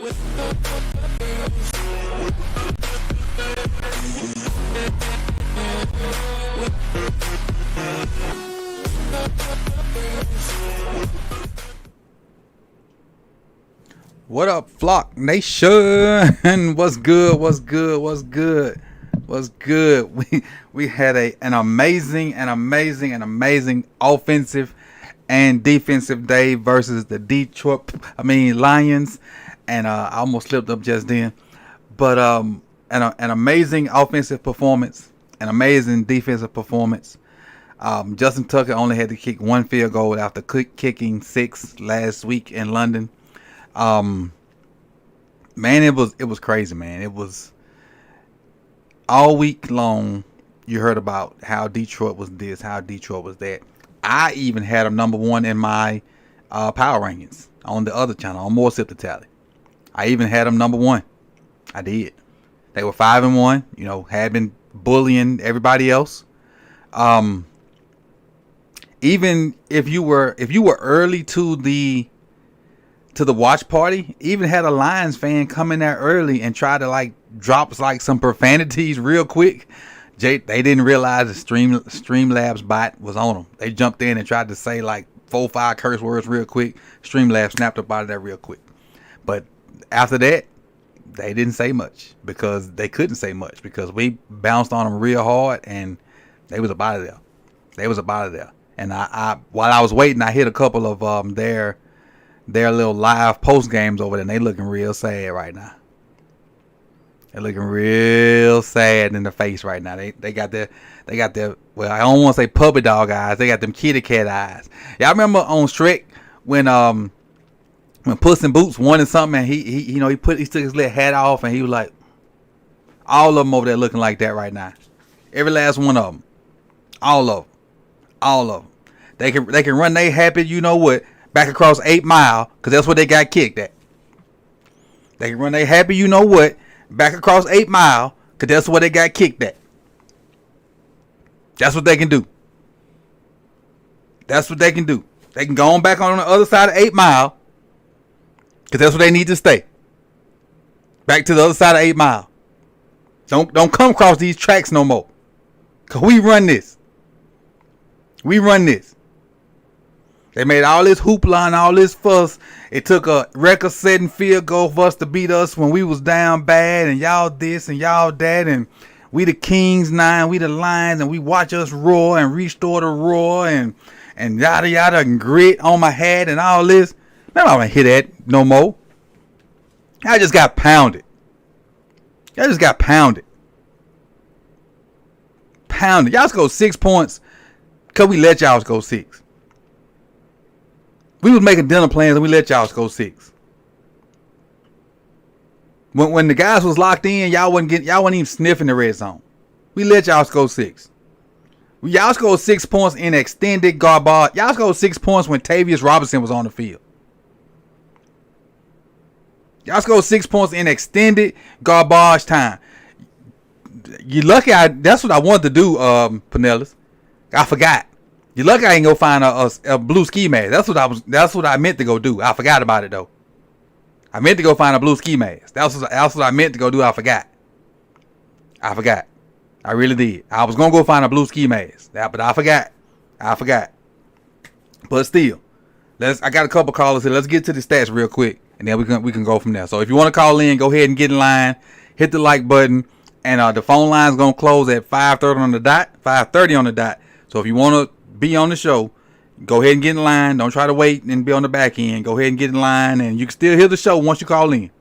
What up, Flock Nation? What's good? What's good? What's good? What's good? We had an amazing offensive and defensive day versus the Lions, and I almost slipped up just then. But an amazing offensive performance, an amazing defensive performance. Justin Tucker only had to kick one field goal after kicking 6 last week in London. Man, it was crazy, man. It was all week long. You heard about how Detroit was this, how Detroit was that. I even had them number one in my power rankings on the other channel, on More Sip the Tally. I even had them number one. I did. They were 5-1. You know, had been bullying everybody else. Even if you were early to the watch party, even had a Lions fan come in there early and try to like drop like some profanities real quick. They didn't realize the Streamlabs bot was on them. They jumped in and tried to say like 4-5 curse words real quick. Streamlabs snapped up out of that real quick. But after that, they didn't say much because they couldn't say much because we bounced on them real hard and they was up out of there. And I while I was waiting, I hit a couple of their little live post games over there, and they looking real sad right now. They're looking real sad in the face right now. They got their well, I don't want to say puppy dog eyes. They got them kitty cat eyes. Y'all remember on Shrek when Puss in Boots wanted something and he took his little hat off and he was like, all of them over there looking like that right now. Every last one of them. All of them. They can run they happy, you know what, back across 8 Mile, because that's what they got kicked at. They can run they happy, you know what, back across 8 Mile, because that's what they got kicked at. That's what they can do. That's what they can do. They can go on back on the other side of 8 Mile, because that's where they need to stay. Back to the other side of 8 Mile. Don't come across these tracks no more. Because we run this. They made all this hoopla and all this fuss. It took a record-setting field goal for us to beat us when we was down bad, and y'all this and y'all that, and we the Kings 9, we the Lions, and we watch us roar and restore the roar and yada yada and grit on my head and all this. Man, I don't want to hear that no more. I just got pounded. Pounded. Y'all go 6 points because we let y'all go 6. We was making dinner plans and we let y'all go 6. When the guys was locked in, y'all wasn't even sniffing the red zone. We let y'all go 6. Y'all scored 6 points in extended garbage. Y'all scored 6 points when Tavius Robinson was on the field. Y'all scored 6 points in extended garbage time. You lucky that's what I wanted to do, Pinellas. I forgot. You lucky I ain't go find a blue ski mask. That's what I meant to go do. I forgot about it though. I meant to go find a blue ski mask. That's what I meant to go do. I forgot. I really did. I was gonna go find a blue ski mask, but I forgot. But still, I got a couple callers here. Let's get to the stats real quick, and then we can go from there. So if you want to call in, go ahead and get in line. Hit the like button, and the phone line's gonna close at 5:30 on the dot. 5:30 on the dot. So if you want to be on the show, go ahead and get in line. Don't try to wait and be on the back end. Go ahead and get in line, and you can still hear the show once you call in,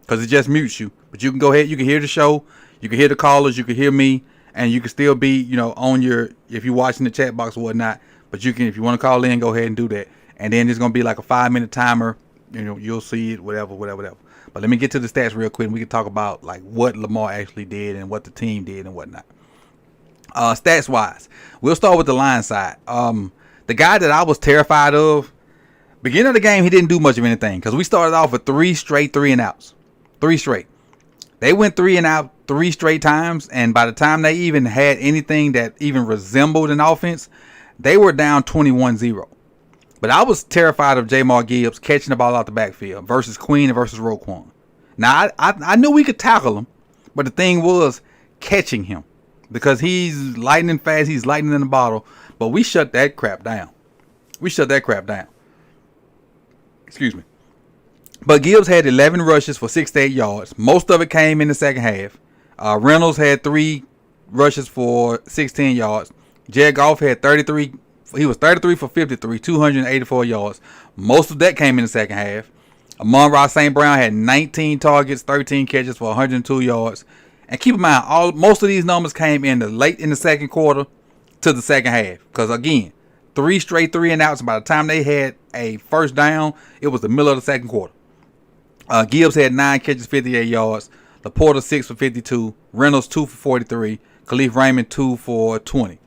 because it just mutes you. But you can go ahead. You can hear the show. You can hear the callers. You can hear me, and you can still be, on your, if you're watching the chat box or whatnot. But you can, if you want to call in, go ahead and do that. And then there's gonna be like a 5-minute timer. You'll see it. Whatever. But let me get to the stats real quick, and we can talk about like what Lamar actually did and what the team did and whatnot. Stats wise, we'll start with the line side. The guy that I was terrified of, beginning of the game, he didn't do much of anything because we started off with 3 straight 3-and-outs. 3 straight. They went 3 and out 3 straight times, and by the time they even had anything that even resembled an offense, they were down 21-0. But I was terrified of Jamar Gibbs catching the ball out the backfield versus Queen and versus Roquan. Now, I knew we could tackle him, but the thing was catching him because he's lightning fast. He's lightning in the bottle. But we shut that crap down. Excuse me. But Gibbs had 11 rushes for 68 yards. Most of it came in the second half. Reynolds had 3 rushes for 16 yards. Jared Goff had 33. He was 33 for 53, 284 yards. Most of that came in the second half. Amon-Ra St. Brown had 19 targets, 13 catches for 102 yards. And keep in mind, most of these numbers came in the late in the second quarter to the second half. Because again, 3 straight 3-and-outs. By the time they had a first down, it was the middle of the second quarter. Gibbs had 9 catches, 58 yards. Laporta 6 for 52. Reynolds 2 for 43. Khalif Raymond 2 for 20.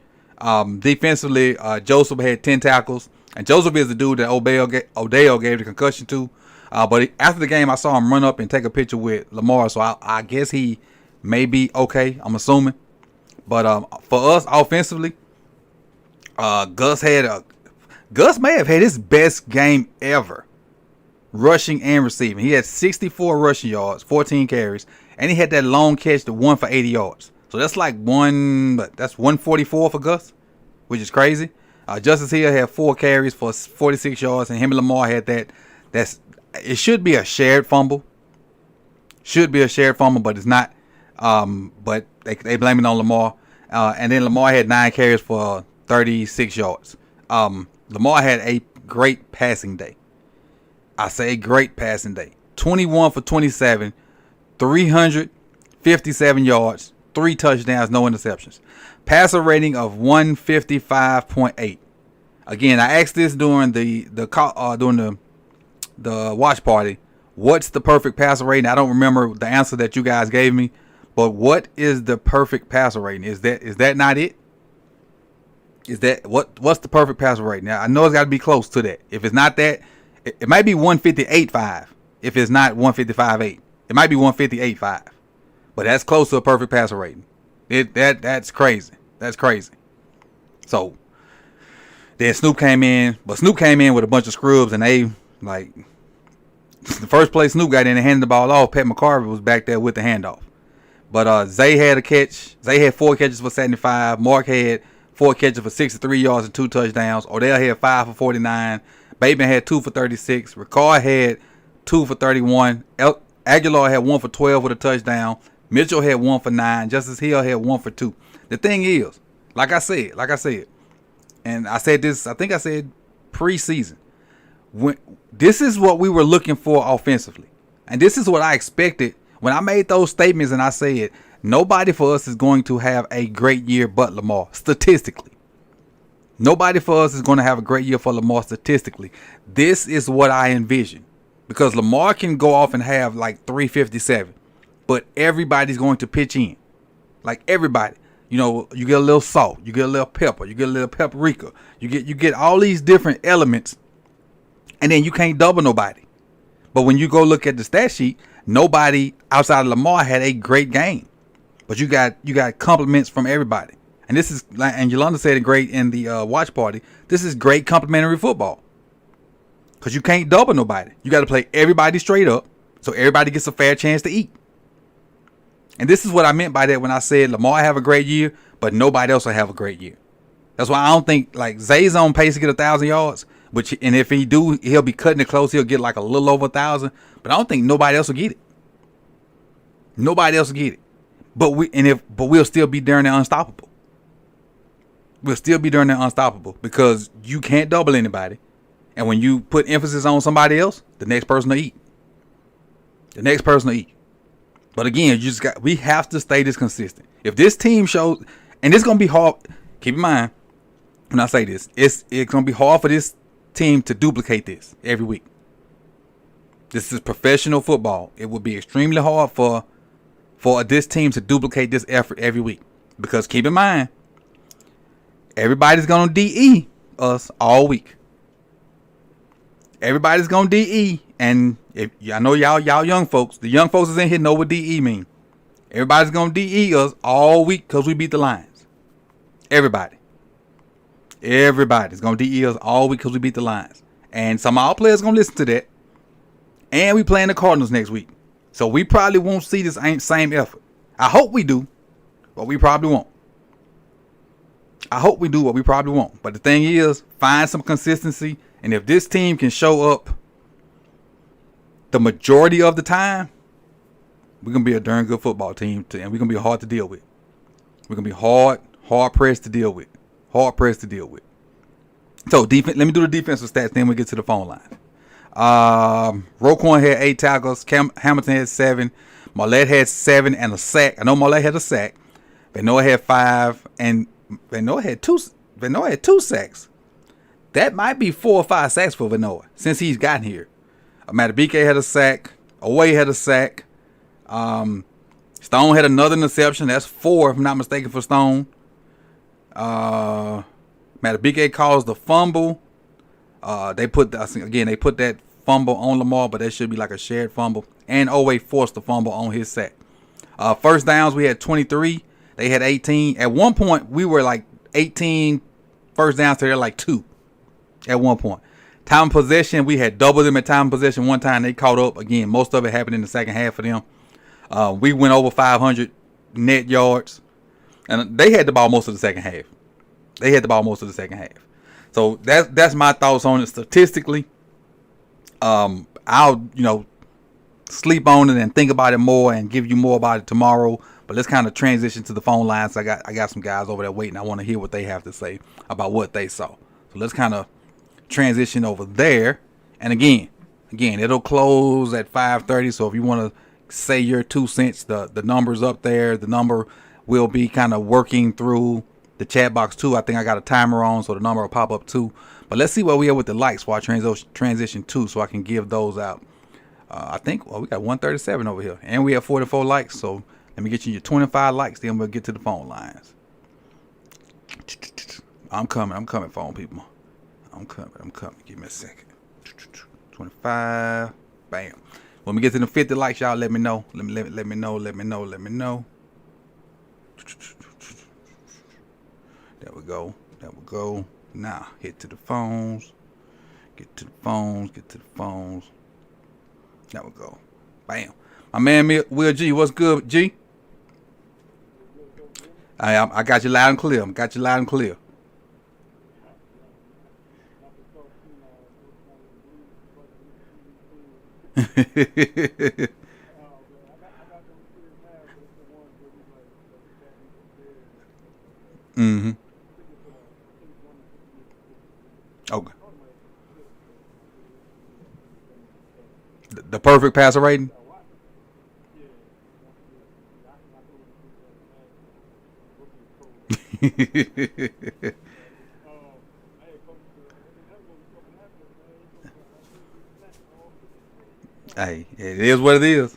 Defensively, Joseph had 10 tackles. And Joseph is the dude that Odell gave the concussion to. But after the game, I saw him run up and take a picture with Lamar. So I guess he may be okay, I'm assuming. But for us, offensively, Gus may have had his best game ever. Rushing and receiving. He had 64 rushing yards, 14 carries, and he had that long catch, the one for 80 yards. So that's like that's 144 for Gus, which is crazy. Justice Hill had 4 carries for 46 yards, and him and Lamar had that. It should be a shared fumble. But it's not. But they blame it on Lamar. And then Lamar had 9 carries for 36 yards. Lamar had a great passing day. I say great passing day. 21 for 27, 357 yards, 3 touchdowns, no interceptions. Passer rating of 155.8. Again, I asked this during the watch party. What's the perfect passer rating? I don't remember the answer that you guys gave me, but what is the perfect passer rating? Is that not it? Is that what's the perfect passer rating? Now I know it's got to be close to that. If it's not that, it might be 158.5. If it's not 155.8, it might be 158.5. But that's close to a perfect passer rating. That's crazy. That's crazy. So then Snoop came in, but Snoop came in with a bunch of scrubs, and they like the first place Snoop got in and handed the ball off. Pat McCarver was back there with the handoff. But Zay had a catch. Zay had 4 catches for 75. Mark had 4 catches for 63 yards and 2 touchdowns. Odell had 5 for 49. Bateman had 2 for 36. Ricard had 2 for 31. Aguilar had 1 for 12 with a touchdown. Mitchell had 1 for 9. Justice Hill had 1 for 2. The thing is, like I said, and I said this, I think I said preseason, this is what we were looking for offensively. And this is what I expected when I made those statements, and I said, nobody for us is going to have a great year but Lamar, statistically. Nobody for us is going to have a great year for Lamar statistically. This is what I envision. Because Lamar can go off and have like 357. But everybody's going to pitch in. Like everybody. You know, you get a little salt. You get a little pepper. You get a little paprika. You get all these different elements. And then you can't double nobody. But when you go look at the stat sheet, nobody outside of Lamar had a great game. But you got compliments from everybody. And this is, and Yolanda said it great in the watch party, this is great complimentary football. Because you can't double nobody. You got to play everybody straight up so everybody gets a fair chance to eat. And this is what I meant by that when I said Lamar have a great year, but nobody else will have a great year. That's why I don't think, like, Zay's on pace to get 1,000 yards. And if he do, he'll be cutting it close. He'll get like a little over 1,000. But I don't think nobody else will get it. Nobody else will get it. But we'll still be darn near unstoppable. We'll still be darn near unstoppable because you can't double anybody. And when you put emphasis on somebody else, the next person will eat. The next person will eat. But again, we have to stay this consistent. If this team shows, and it's gonna be hard. Keep in mind when I say this, it's gonna be hard for this team to duplicate this every week. This is professional football. It would be extremely hard for this team to duplicate this effort every week. Because keep in mind, everybody's gonna DE us all week. Everybody's gonna DE, and I know y'all young folks, the young folks is in here know what DE mean. Everybody's gonna DE us all week because we beat the Lions. Everybody's gonna DE us all week because we beat the Lions. And some of our players gonna listen to that. And we playing the Cardinals next week. So we probably won't see this same effort. I hope we do, but we probably won't. I hope we do, but we probably won't. But the thing is, find some consistency. And if this team can show up the majority of the time, we're going to be a darn good football team. And we're going to be hard to deal with. We're going to be hard pressed to deal with. Hard pressed to deal with. So, defense. Let me do the defensive stats, then we get to the phone line. Roquan had 8 tackles. Hamilton had 7. Marlette had 7 and a sack. I know Marlette had a sack. Vanoa had 5. And Vanoa had 2. Vanoa had 2 sacks. That might be 4 or 5 sacks for Vanoa since he's gotten here. Matabike had a sack. Away had a sack. Stone had another interception. That's 4, if I'm not mistaken, for Stone. Matabike caused the fumble. They put that fumble on Lamar, but that should be like a shared fumble. And Owe forced the fumble on his sack. First downs, we had 23. They had 18. At one point, we were like 18 first downs to they're like 2 at one point. Time of possession, we had double them at time of possession one time. They caught up. Again, most of it happened in the second half for them. We went over 500 net yards. And they had the ball most of the second half. So that's my thoughts on it statistically. I'll sleep on it and think about it more and give you more about it tomorrow. But let's kind of transition to the phone lines. I got some guys over there waiting. I want to hear what they have to say about what they saw. So let's kind of transition over there. And again, it'll close at 5:30. So if you want to say your 2 cents, the number's up there. The number will be kind of working through the chat box too. I think I got a timer on, so the number will pop up too. But let's see where we are with the likes while I transition too, so I can give those out. I think we got 137 over here, and we have 44 likes. So let me get you your 25 likes, then we'll get to the phone lines. I'm coming, phone people. I'm coming. Give me a second. 25. Bam. When we get to the 50 likes, y'all let me know. Let me know. There we go. Now, hit to the phones. Get to the phones. There we go. Bam. My man, Will G. What's good, G? I got you loud and clear. Mm-hmm. Okay. The perfect passer rating? Hey, it is what it is.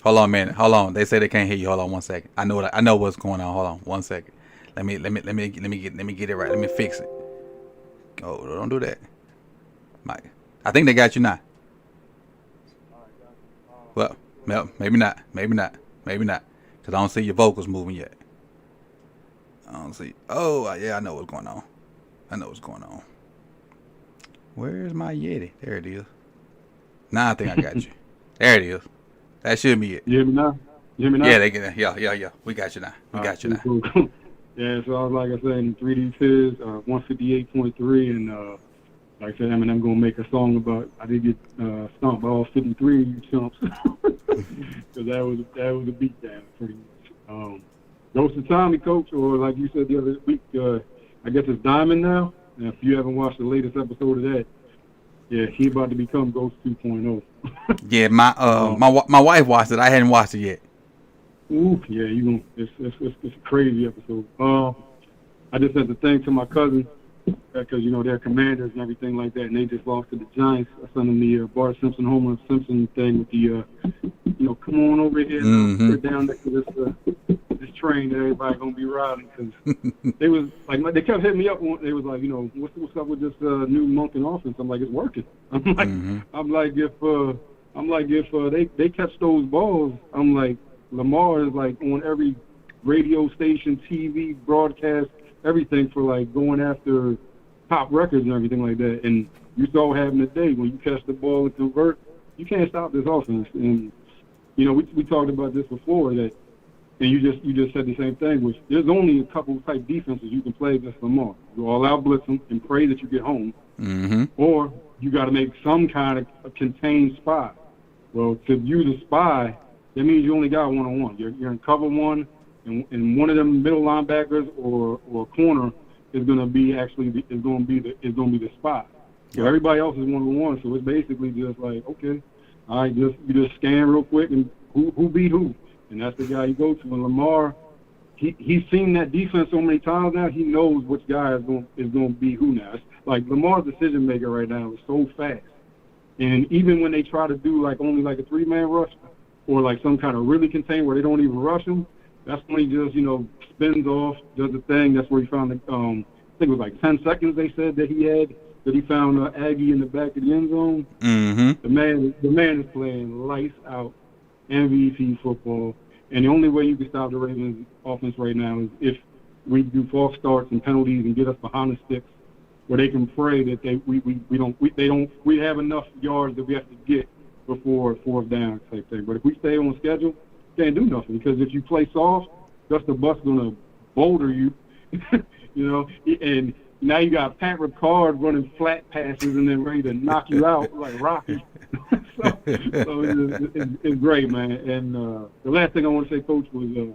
Hold on a minute. They say they can't hear you. Hold on 1 second. I know what's going on. Hold on 1 second. Let me get it right. Let me fix it. Oh, don't do that. Mike. I think they got you now. Well, maybe not. Cause I don't see your vocals moving yet. I don't see. Oh, yeah, I know what's going on. Where's my Yeti? There it is. Now I think I got you. There it is. That should be it. You hear me now? Yeah, they get it. Yeah. We got you now. Cool. Yeah, so I was like I said in 3D Tiz, 158.3, and like I said, I'm gonna make a song about I did get stomped by all 53 chumps, because that was a beatdown pretty much. Goes to Tommy, coach, or like you said the other week, I guess it's Diamond now. And if you haven't watched the latest episode of that, yeah, he about to become Ghost 2.0. Yeah, my wife watched it. I hadn't watched it yet. Ooh, yeah, it's a crazy episode. I just had to thank to my cousin because they're commanders and everything like that, and they just lost to the Giants. I sent them the Bart Simpson, Homer Simpson thing with the come on over here, sit down next to this train that everybody gonna be riding, because they was like they kept hitting me up. They was like, what's up with this new Monken offense? I'm like, it's working. I'm like if they catch those balls, I'm like, Lamar is like on every radio station, TV broadcast, everything for like going after top records and everything like that. And you saw what happened today when you catch the ball and convert. You can't stop this offense. And you know, we talked about this before that, and you just said the same thing. Which there's only a couple of type defenses you can play against Lamar. You all out blitz them and pray that you get home, or you got to make some kind of a contained spy. Well, to use a spy, that means you only got one-on-one. You're in cover one, and one of them middle linebackers or corner is going to be the spy. So everybody else is one-on-one. So it's basically just like, okay, all right, you just scan real quick and who beat who, and that's the guy you go to. And Lamar, he's seen that defense so many times now. He knows which guy is going to be who now. It's like Lamar's decision maker right now is so fast. And even when they try to do only a 3-man rush or some kind of really contained where they don't even rush him, that's when he just, spins off, does the thing. That's where he found, I think it was 10 seconds they said that he found Aggie in the back of the end zone. The man is playing lights out MVP football. And the only way you can stop the Ravens offense right now is if we do false starts and penalties and get us behind the sticks, where they can pray that we have enough yards that we have to get before fourth down type thing. But if we stay on schedule, can't do nothing, because if you play soft, Dustin Buck's gonna boulder you, and now you got Pat Ricard running flat passes and then ready to knock you out like Rocky. so it's great, man. And the last thing I want to say, Coach, was a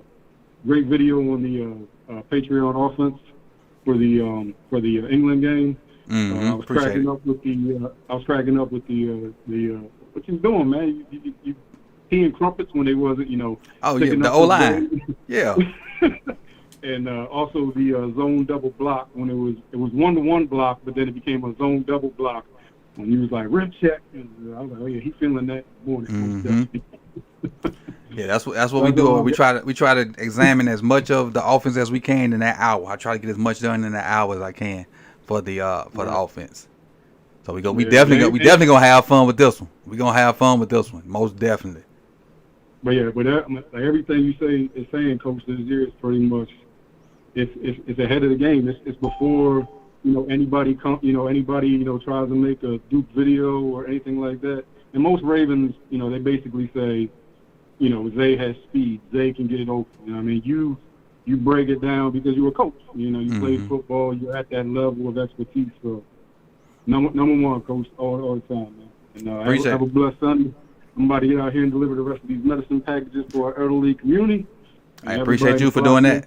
great video on the Patreon offense for the England game. I was cracking up with the what you doing, man? You peeing crumpets when they wasn't, Oh yeah, the O-line. Yeah. And also the zone double block when it was 1-to-1 block, but then it became a zone double block when he was like rip check. And I was like, oh yeah, he's feeling that morning. Yeah, that's what we do. We try to examine as much of the offense as we can in that hour. I try to get as much done in that hour as I can for the offense. So we definitely gonna have fun with this one. We're gonna have fun with this one, most definitely. But everything you say is saying, Coach, this year is pretty much it's ahead of the game. It's before anybody tries to make a Duke video or anything like that. And most Ravens, they basically say, Zay has speed. Zay can get it open. I mean, you break it down because you're a coach. You played football. You're at that level of expertise. So number one, Coach, all the time, man. And have a blessed Sunday. I'm about to get out here and deliver the rest of these medicine packages for our elderly community. I appreciate you for doing that.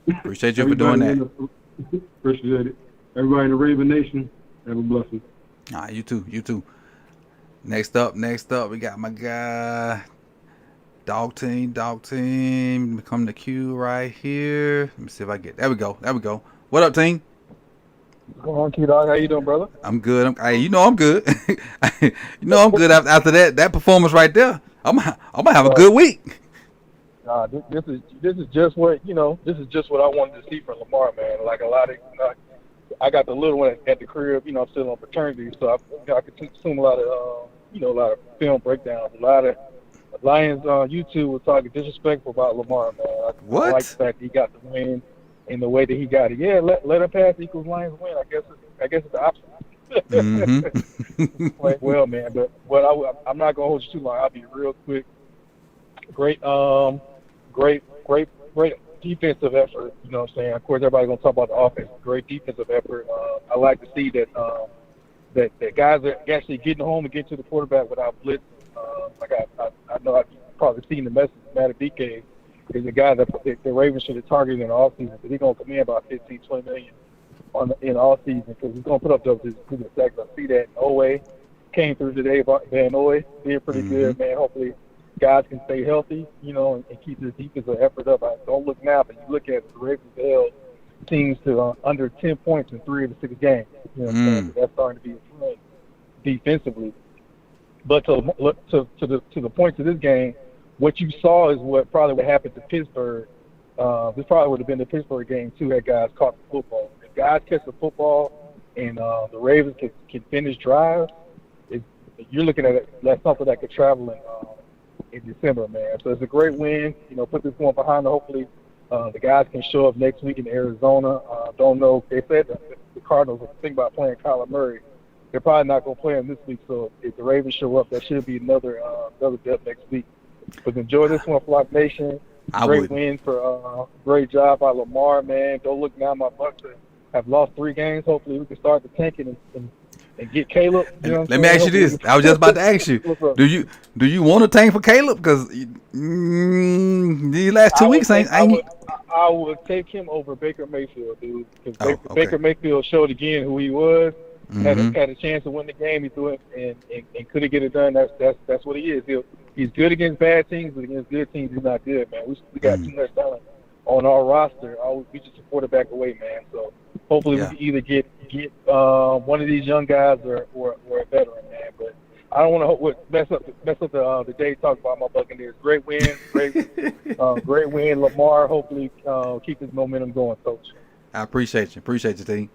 Appreciate you for doing that. Appreciate it. Everybody in the Raven Nation, have a blessing. All right, you too. Next up, we got my guy, Dog Team. Come to queue right here. Let me see if I get. There we go. What up, team? What's going on, Q-Dog? How you doing, brother? I'm good. I'm good. I'm good after that performance right there. I'm gonna have a good week. This is just what I wanted to see from Lamar, man. Like a lot of, I got the little one at the crib. I'm still on paternity, so I could consume a lot of film breakdowns. A lot of Lions on YouTube was talking disrespectful about Lamar, man. What? I like the fact that he got the win in the way that he got it. Yeah, let a pass equals Lions win. I guess it's the opposite. Playing well, man. But I'm not gonna hold you too long. I'll be real quick. Great defensive effort. You know what I'm saying? Of course, everybody's gonna talk about the offense. Great defensive effort. I like to see that that guys are actually getting home and getting to the quarterback without blitz. I know I've probably seen the message. Matt DK is a guy that the Ravens should have targeted in the offseason, because he's going to come in about $15-20 million in the offseason, because he's going to put up those sacks. I see that. Owe came through today. Van Owe did pretty good, man. Hopefully guys can stay healthy, and keep this defensive effort up. Don't look now, but you look at the Ravens held teams to under 10 points in 3 of the 6 games. You know what I'm saying? So that's starting to be a trend defensively. But to the point of this game, what you saw is what probably would happen to Pittsburgh. This probably would have been the Pittsburgh game too, had guys caught the football. If guys catch the football and the Ravens can finish drives, you're looking at it, that's something that could travel in December, man. So it's a great win. Put this one behind them. Hopefully the guys can show up next week in Arizona. Don't know. They said the Cardinals think about playing Kyler Murray. They're probably not going to play him this week. So if the Ravens show up, that should be another dub next week. But enjoy this one, Flock Nation. Great win for great job by Lamar, man. Don't look now. My Bucks have lost 3 games. Hopefully we can start the tanking and get Caleb. You know Let me ask you this. I was just about to ask you. Do you want to tank for Caleb? Because these last 2 weeks I would take him over Baker Mayfield, dude. Because Baker Mayfield showed again who he was. Had a chance to win the game. He threw it and couldn't get it done. That's what he is. He's good against bad teams, but against good teams, he's not good, man. We got too much talent on our roster. We just a quarterback away, man. So hopefully we can either get one of these young guys or a veteran, man. But I don't want to mess up the day talking about my Buccaneers. Great win, great win. Lamar hopefully keep his momentum going, Coach. I appreciate you. Appreciate you, T.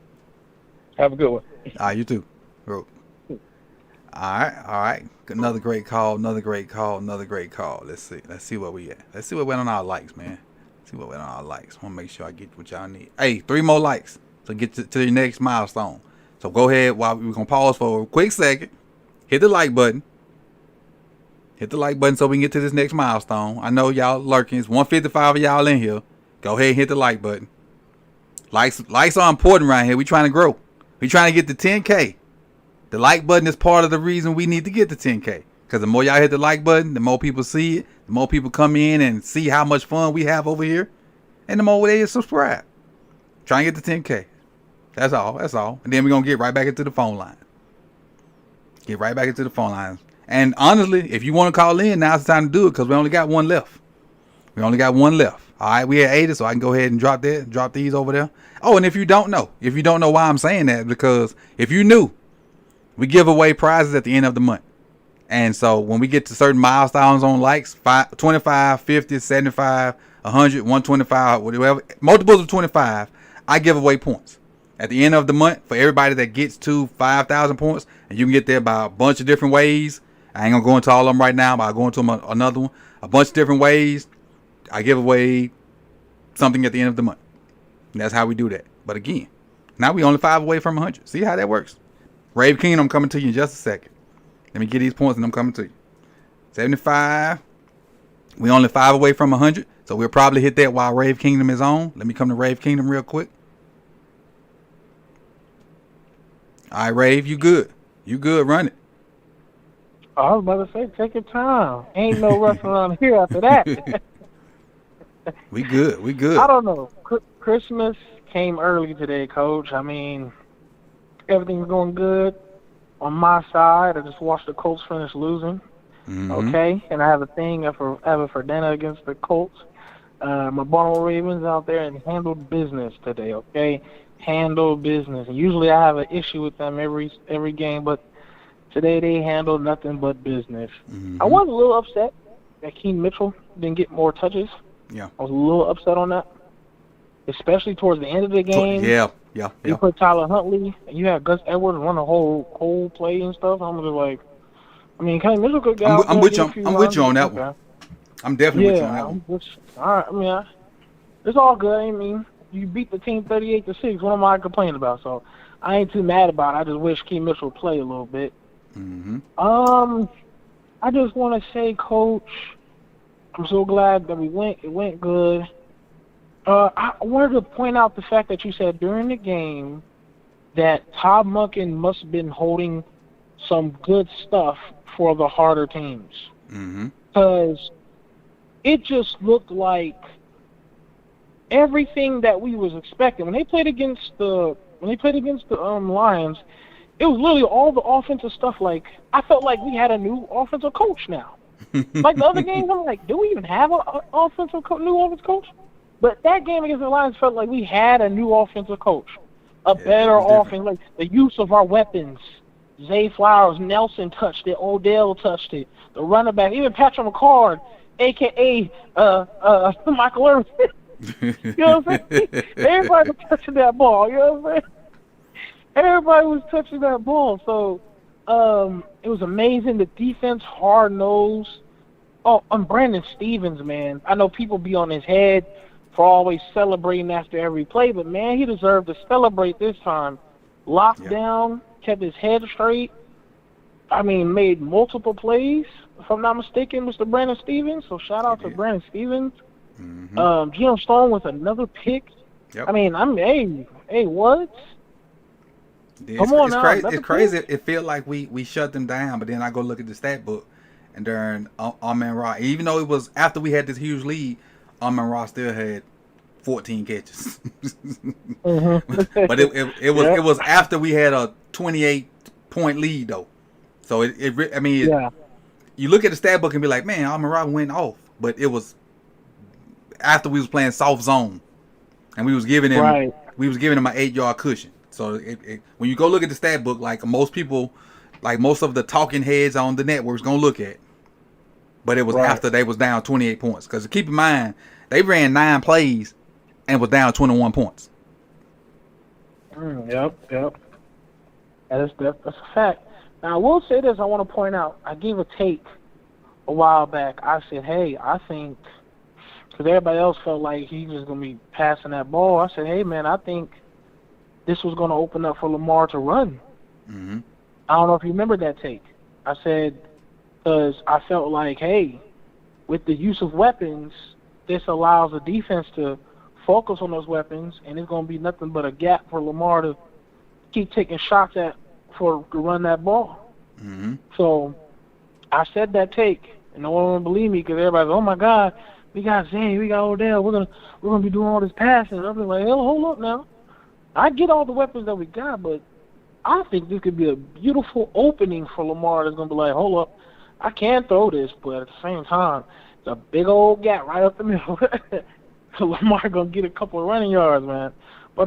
Have a good one. All right, you too. Bro. All right. Another great call. Let's see where we at. Let's see what went on our likes, man. I want to make sure I get what y'all need. Hey, 3 more likes to get to the next milestone. So go ahead while we're going to pause for a quick second. Hit the like button. So we can get to this next milestone. I know y'all lurking. It's 155 of y'all in here. Go ahead and hit the like button. Likes are important right here. We trying to grow. We trying to get to 10K. The like button is part of the reason we need to get to 10K. Because the more y'all hit the like button, the more people see it. The more people come in and see how much fun we have over here. And the more they subscribe. Trying to get to 10K. That's all. And then we're going to get right back into the phone line. And honestly, if you want to call in, now's the time to do it because we only got one left. All right, we at 80, so I can go ahead and drop these over there. Oh, and if you don't know why I'm saying that, because if you knew, we give away prizes at the end of the month. And so when we get to certain milestones on likes, 25, 50, 75, 100, 125, whatever, multiples of 25, I give away points. At the end of the month, for everybody that gets to 5,000 points, and you can get there by a bunch of different ways. I ain't going to go into all of them right now, but I'll go into another one. A bunch of different ways. I give away something at the end of the month. And that's how we do that. But again, now we only 5 away from 100. See how that works? Rave Kingdom, I'm coming to you in just a second. Let me get these points and I'm coming to you. 75. We only 5 away from 100. So we'll probably hit that while Rave Kingdom is on. Let me come to Rave Kingdom real quick. All right, Rave, you good. Run it. I was about to say, take your time. Ain't no rush around here after that. We good. I don't know. Christmas came early today, Coach. I mean, everything's going good on my side. I just watched the Colts finish losing. Mm-hmm. Okay, and I have a thing for dinner against the Colts. My Baltimore Ravens out there and handled business today. Okay, handled business. And usually I have an issue with them every game, but today they handled nothing but business. Mm-hmm. I was a little upset that Keem Mitchell didn't get more touches. Yeah, I was a little upset on that, especially towards the end of the game. Yeah. You put Tyler Huntley, and you have Gus Edwards run the whole play and stuff. I'm just like, I mean, Keem Mitchell could get out. I'm with you on that one. I'm definitely with you on that one. All right. I mean, it's all good. I mean, you beat the team 38-6. What am I complaining about? So I ain't too mad about it. I just wish Keem Mitchell would play a little bit. Mm-hmm. I just want to say, Coach, I'm so glad that it went good. I wanted to point out the fact that you said during the game that Todd Monken must have been holding some good stuff for the harder teams. Mm-hmm. Because it just looked like everything that we was expecting when they played against the Lions. It was literally all the offensive stuff. Like, I felt like we had a new offensive coach now. Like the other games, I'm like, do we even have an new offensive coach? But that game against the Lions felt like we had a new offensive coach, better offense, like the use of our weapons. Zay Flowers, Nelson touched it, Odell touched it, the running back, even Patrick McCord, a.k.a. Michael Irvin. You know what I'm saying? Everybody was touching that ball. You know what I'm saying? Everybody was touching that ball. So it was amazing. The defense, hard-nosed. Oh, and Brandon Stevens, man. I know people be on his head for always celebrating after every play, but, man, he deserved to celebrate this time locked down, kept his head straight. I mean, made multiple plays. If I'm not mistaken, Mr. Brandon Stevens. So shout out to Brandon Stevens. Geno Stone with another pick. Yep. I mean, hey, what? Yeah, Come on it's now, crazy. another It's crazy. pick? It felt like we shut them down, but then I go look at the stat book, and during Amon-Ra, even though it was after we had this huge lead, Amon-Ra still had 14 catches. But it was after we had a 28-point lead though. So you look at the stat book and be like, man, Amon-Ra went off, but it was after we was playing soft zone, and we was giving him an 8-yard cushion. So when you go look at the stat book, like most people, like most of the talking heads on the networks gonna look at, but it was after they was down 28 points. Because keep in mind, they ran 9 plays and was down 21 points. Yep. That's a fact. Now, I will say this. I want to point out. I gave a take a while back. I said, hey, I think, because everybody else felt like he was going to be passing that ball. I said, hey, man, I think this was going to open up for Lamar to run. Mm-hmm. I don't know if you remember that take. I said, because I felt like, hey, with the use of weapons, this allows the defense to focus on those weapons, and it's going to be nothing but a gap for Lamar to keep taking shots at to run that ball. Mm-hmm. So I said that take, and no one would believe me because everybody's, oh my God, we got Zane, we got Odell, we're gonna be doing all this passing. And I'm like, hell, hold up now. I get all the weapons that we got, but I think this could be a beautiful opening for Lamar. That's gonna be like, hold up, I can throw this, but at the same time, it's a big old gap right up the middle. So Lamar gonna get a couple of running yards, man. But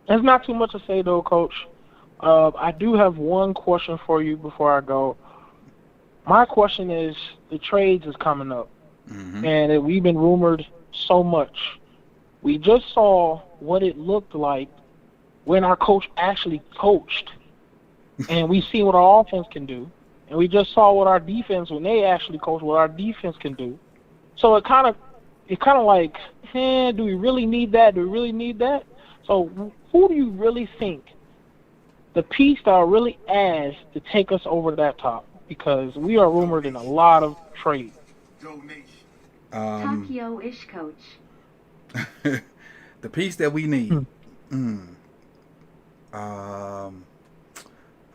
there's not too much to say though, Coach. I do have one question for you before I go. My question is, the trades is coming up, and we've been rumored so much. We just saw what it looked like when our coach actually coached, and we see what our offense can do, and we just saw what our defense, when they actually coach, what our defense can do. So it kind of like, do we really need that? Do we really need that? So who do you really think the piece that really adds to take us over that top? Because we are rumored in a lot of trades. Tokyo-ish, Coach. The piece that we need.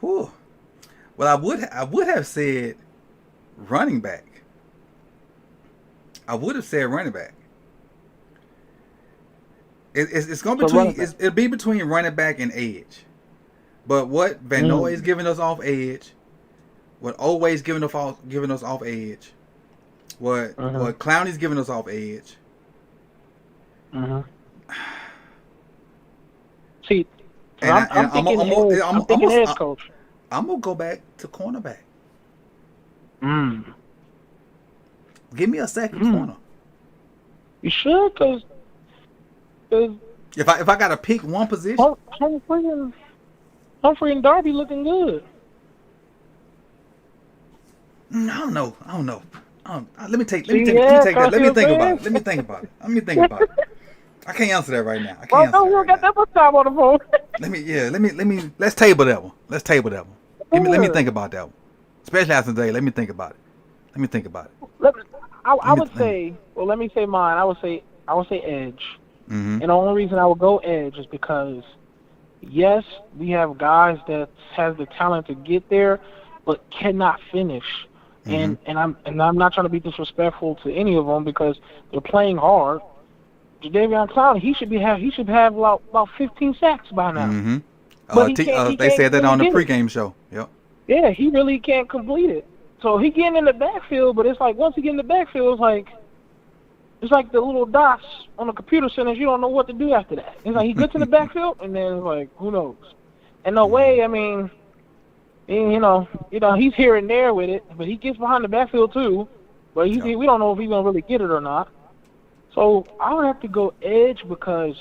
Well, I would have said running back. It's going to be it'll be between running back and edge. But what Van Noy is giving us off edge, what always giving us off edge, what Clowney's giving us off edge. See, I'm thinking edge, Coach. I'm gonna go back to cornerback. Give me a second corner. You sure? Because if I gotta pick one position, Humphrey and Darby looking good. I don't know. Let me think about it. I can't answer that right now. Got that much time on the phone. Let's table that one. Let me think about that one. Especially after today. Let me think about it. I would say mine. I would say edge. And the only reason I would go edge is because, yes, we have guys that has the talent to get there, but cannot finish. And I'm not trying to be disrespectful to any of them because they're playing hard. Jadeveon Clowney, he should have about 15 sacks by now. But they said that on the pregame show. Yep. Yeah, he really can't complete it. So he getting in the backfield, but it's like once he get in the backfield, it's like the little dots on the computer centers. You don't know what to do after that. It's like he gets in the backfield, and then it's like, who knows? And no way, I mean, he's here and there with it, but he gets behind the backfield too. But we don't know if he's gonna really get it or not. So I would have to go edge because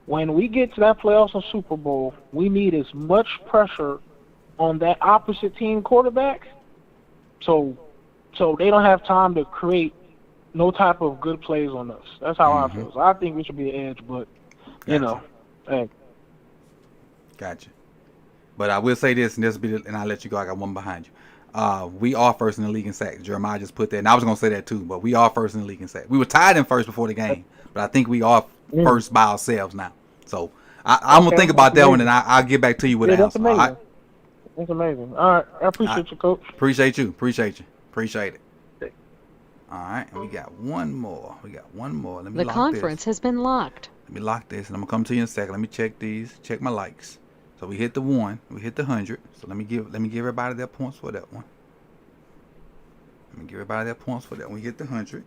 when we get to that playoffs and Super Bowl, we need as much pressure on that opposite team quarterback, so they don't have time to create no type of good plays on us. That's how I feel. So I think we should be an edge, but hey. Gotcha. But I will say this, and and I'll let you go. I got one behind you. We are first in the league in sacks. Jeremiah just put that, and I was gonna say that too. But we are first in the league in sacks. We were tied in first before the game, but I think we are first by ourselves now. So I'm gonna think about that one, and I'll get back to you with the that's answer. amazing. All right? That's amazing. All right, I appreciate you, Coach. Appreciate you. Appreciate it. All right, and we got one more. Let me The lock conference this. has been locked. Let me lock this, and I'm gonna come to you in a second. Let me check these. Check my likes. So we hit the 1. We hit the 100. So let me give everybody their points for that one. We hit the 100.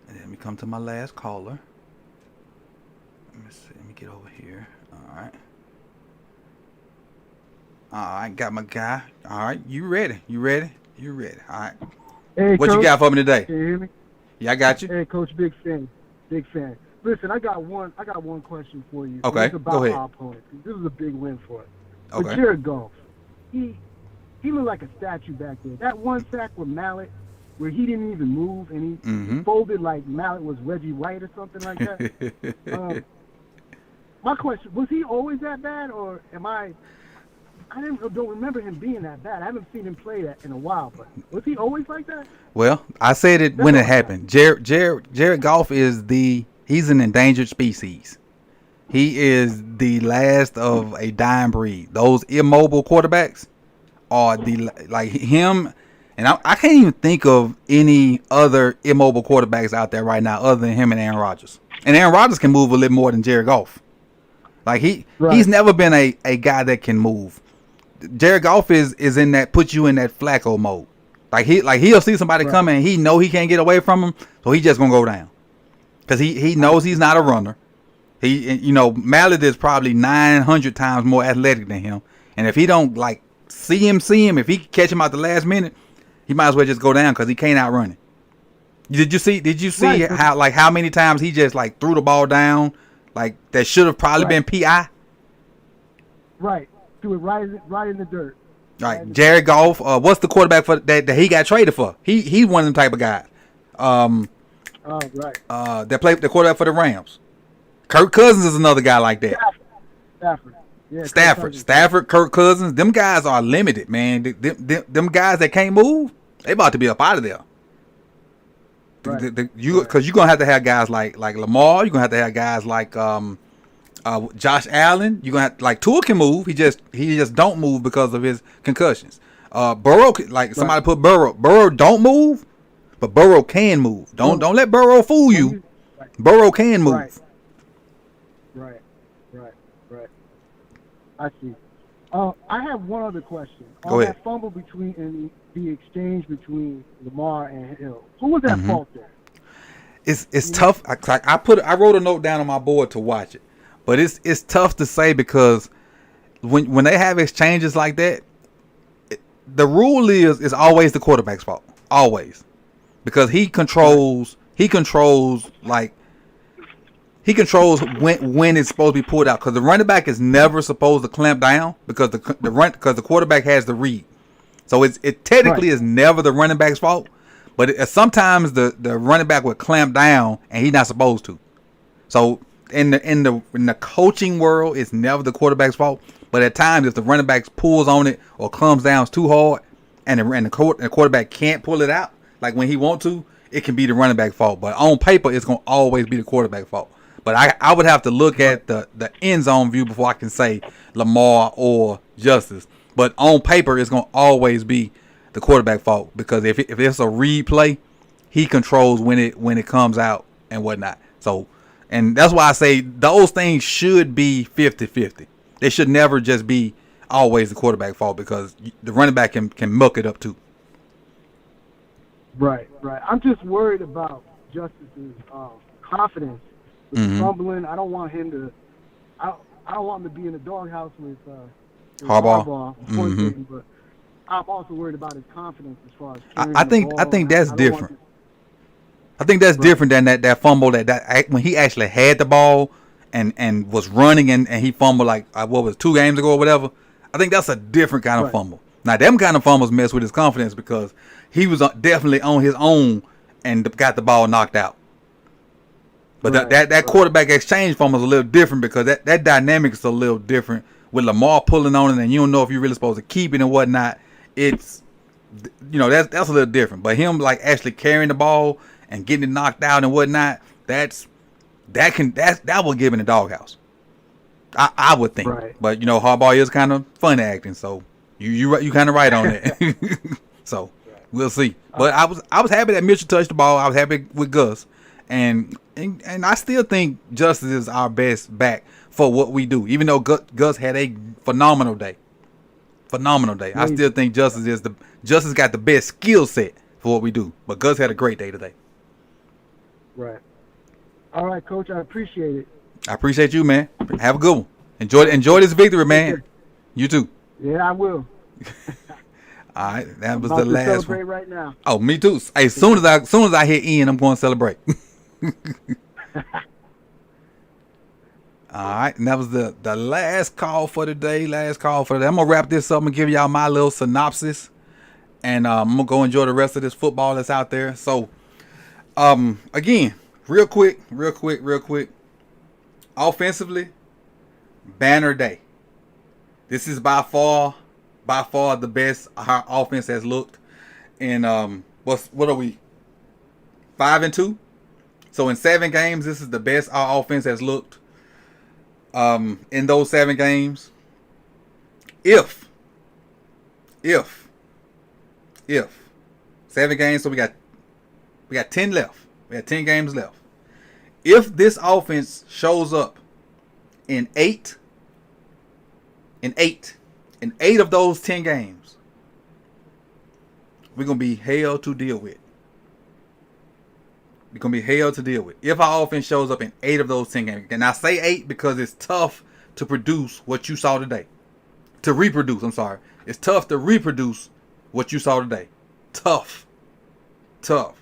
And then we come to my last caller. Let me see. Let me get over here. All right, got my guy. All right, you ready? All right. Hey, What Coach, you got for me today? Can you hear me? Yeah, I got you. Hey, Coach, big fan. Listen, I got one question for you. Okay, It's about go ahead. our opponent. This is a big win for us. Okay. But Jared Goff, he looked like a statue back there. That one sack with Mallet, where he didn't even move and he folded like Mallet was Reggie White or something like that. My question, was he always that bad, or am I don't remember him being that bad. I haven't seen him play that in a while, but was he always like that? Well, I said it when it happened. Jared Goff he's an endangered species. He is the last of a dying breed. Those immobile quarterbacks are like him, and I can't even think of any other immobile quarterbacks out there right now other than him and Aaron Rodgers. And Aaron Rodgers can move a little more than Jared Goff. Like he's never been a guy that can move. Jared Goff is in that, puts you in that Flacco mode. He'll see somebody coming and he know he can't get away from him, so he just gonna go down. Cause he knows he's not a runner. Mallet is probably 900 times more athletic than him. And if he don't see him, if he catch him out the last minute, he might as well just go down because he can't outrun it. Did you see how many times he just threw the ball down that should have probably been PI? Right. Do it right in the dirt. Right. Jared Goff, what's the quarterback for that he got traded for? He's one of them type of guys. That played the quarterback for the Rams. Kirk Cousins is another guy like that. Stafford. Yeah, Stafford, Kirk Cousins, them guys are limited, man. Them guys that can't move, they about to be up out of there. Right. Because you're gonna have to have guys like Lamar. You're gonna have to have guys like Josh Allen. You're gonna have Tua can move. He just don't move because of his concussions. Burrow, somebody put Burrow. Burrow don't move, but Burrow can move. Don't let Burrow fool you. Burrow can move. Right. I see. I have one other question. Go ahead. That fumble in the exchange between Lamar and Hill, who was at fault there? It's tough. I wrote a note down on my board to watch it, but it's tough to say because when they have exchanges like that, the rule is always the quarterback's fault, always, because he controls when it's supposed to be pulled out, because the running back is never supposed to clamp down because the quarterback has the read. So it technically is never the running back's fault, but sometimes the running back would clamp down and he's not supposed to. So in the coaching world, it's never the quarterback's fault. But at times, if the running back pulls on it or comes down too hard, and the quarterback can't pull it out like when he want to, it can be the running back fault. But on paper, it's gonna always be the quarterback fault. But I would have to look at the end zone view before I can say Lamar or Justice. But on paper, it's going to always be the quarterback fault, because if it's a replay, he controls when it comes out and whatnot. So, and that's why I say those things should be 50-50. They should never just be always the quarterback fault, because the running back can muck it up too. Right. I'm just worried about Justice's confidence with fumbling. I don't want him to. I don't want him to be in the doghouse with Harbaugh. But I'm also worried about his confidence as far as. I think that's different. I think that's different than that fumble that when he actually had the ball and was running and he fumbled what was it, 2 games ago or whatever. I think that's a different kind of fumble. Now them kind of fumbles mess with his confidence because he was definitely on his own and got the ball knocked out. But Right, that quarterback exchange form is a little different because that dynamic is a little different with Lamar pulling on it, and you don't know if you're really supposed to keep it and whatnot. It's that's a little different. But him like actually carrying the ball and getting it knocked out and whatnot, that will give in the doghouse. I would think. Right. But Harbaugh is kind of fun acting, so you kind of right on that. So we'll see. But I was happy that Mitchell touched the ball. I was happy with Gus, and I still think Justice is our best back for what we do. Even though Gus had a phenomenal day. I still think Justice got the best skill set for what we do. But Gus had a great day today. Right. All right, Coach. I appreciate it. I appreciate you, man. Have a good one. Enjoy this victory, man. You too. Yeah, I will. All right, that was About the to last celebrate one. right now. Oh, me too. Hey, as soon as I hit Ian, I'm going to celebrate. All right, and that was the last call for today. I'm gonna wrap this up and give y'all my little synopsis, and I'm gonna go enjoy the rest of this football that's out there. So, again, real quick. Offensively, banner day. This is by far the best our offense has looked. And what are we? 5-2. So in 7 games, this is the best our offense has looked. In those 7 games, if 7 games, so we got 10 left. We got 10 games left. If this offense shows up in 8 of those 10 games, we're gonna be hell to deal with. If our offense shows up in 8 of those 10 games. And I say 8 because it's tough to produce what you saw today. It's tough to reproduce what you saw today. Tough. The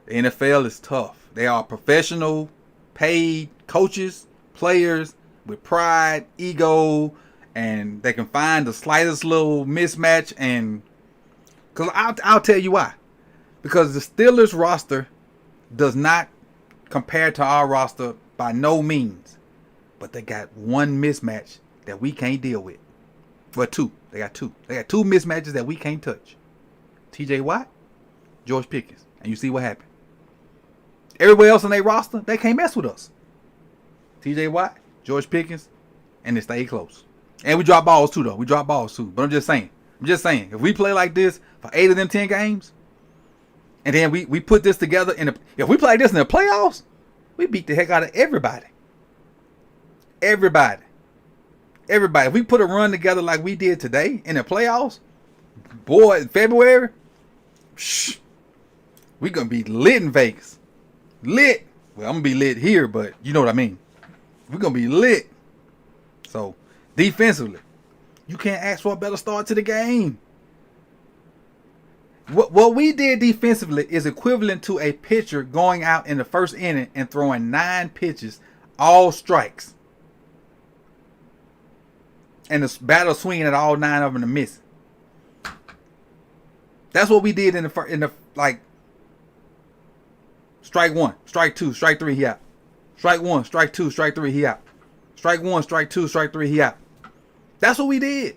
NFL is tough. They are professional, paid coaches, players with pride, ego, and they can find the slightest little mismatch. And because I'll tell you why. Because the Steelers roster does not compare to our roster by no means. But they got one mismatch that we can't deal with. Well, 2. They got 2. They got 2 mismatches that we can't touch. TJ Watt, George Pickens. And you see what happened. Everybody else on their roster, they can't mess with us. TJ Watt, George Pickens, and they stay close. And we drop balls too, though. But I'm just saying. If we play like this for 8 of them 10 games, and then we put this together if we play like this in the playoffs, we beat the heck out of everybody. Everybody. If we put a run together like we did today in the playoffs, boy, in February, we gonna be lit in Vegas. Lit. Well, I'm gonna be lit here, but you know what I mean. We're gonna be lit. So, defensively, you can't ask for a better start to the game. What we did defensively is equivalent to a pitcher going out in the first inning and throwing 9 pitches, all strikes, and the batter swinging at all 9 of them and missing. That's what we did in the strike 1, strike 2, strike 3, he out. Strike 1, strike 2, strike 3, he out. Strike 1, strike 2, strike 3, he out. That's what we did.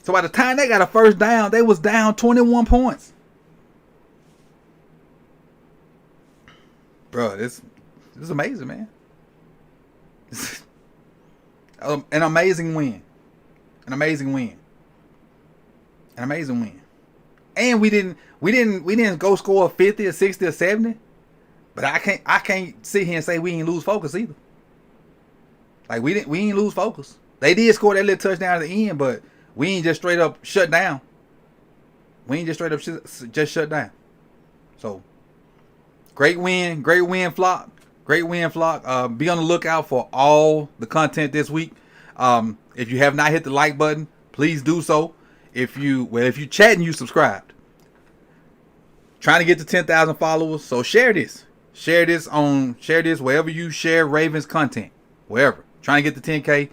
So by the time they got a first down, they was down 21 points. Bro, this is amazing, man. An amazing win. And we didn't go score 50 or 60 or 70. But I can't sit here and say we ain't lose focus either. Like we ain't lose focus. They did score that little touchdown at the end, but we ain't just straight up shut down. So great win, Flock. Be on the lookout for all the content this week. If you have not hit the like button, please do so. If you chatting, you subscribed. Trying to get to 10,000 followers, so share this. Share this wherever you share Ravens content. Wherever. Trying to get to 10K.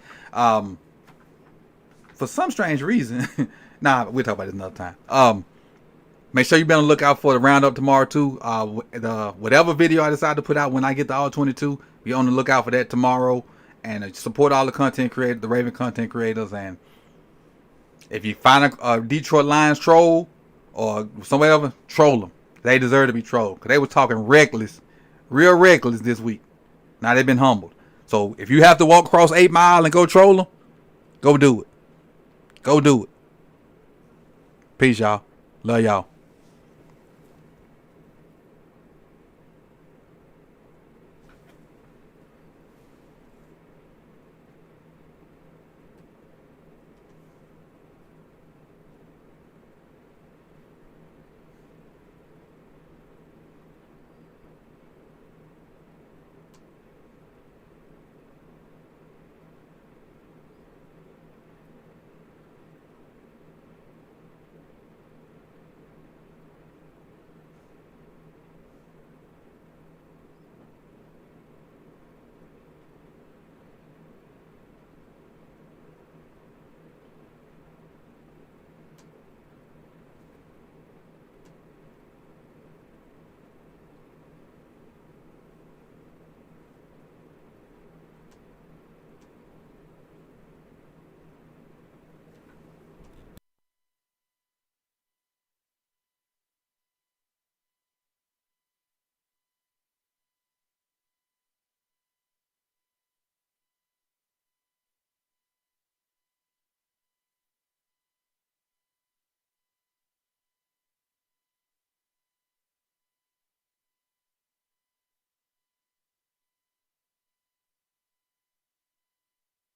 For some strange reason, we'll talk about this another time. Make sure you be on the lookout for the roundup tomorrow too. The whatever video I decide to put out when I get to all 22, be on the lookout for that tomorrow. And support all the content creators, the Raven content creators. And if you find a Detroit Lions troll or somewhere, troll them. They deserve to be trolled because they were talking reckless, real reckless this week. Now they've been humbled. So if you have to walk across 8 Mile and go troll them, go do it. Go do it. Peace, y'all. Love y'all.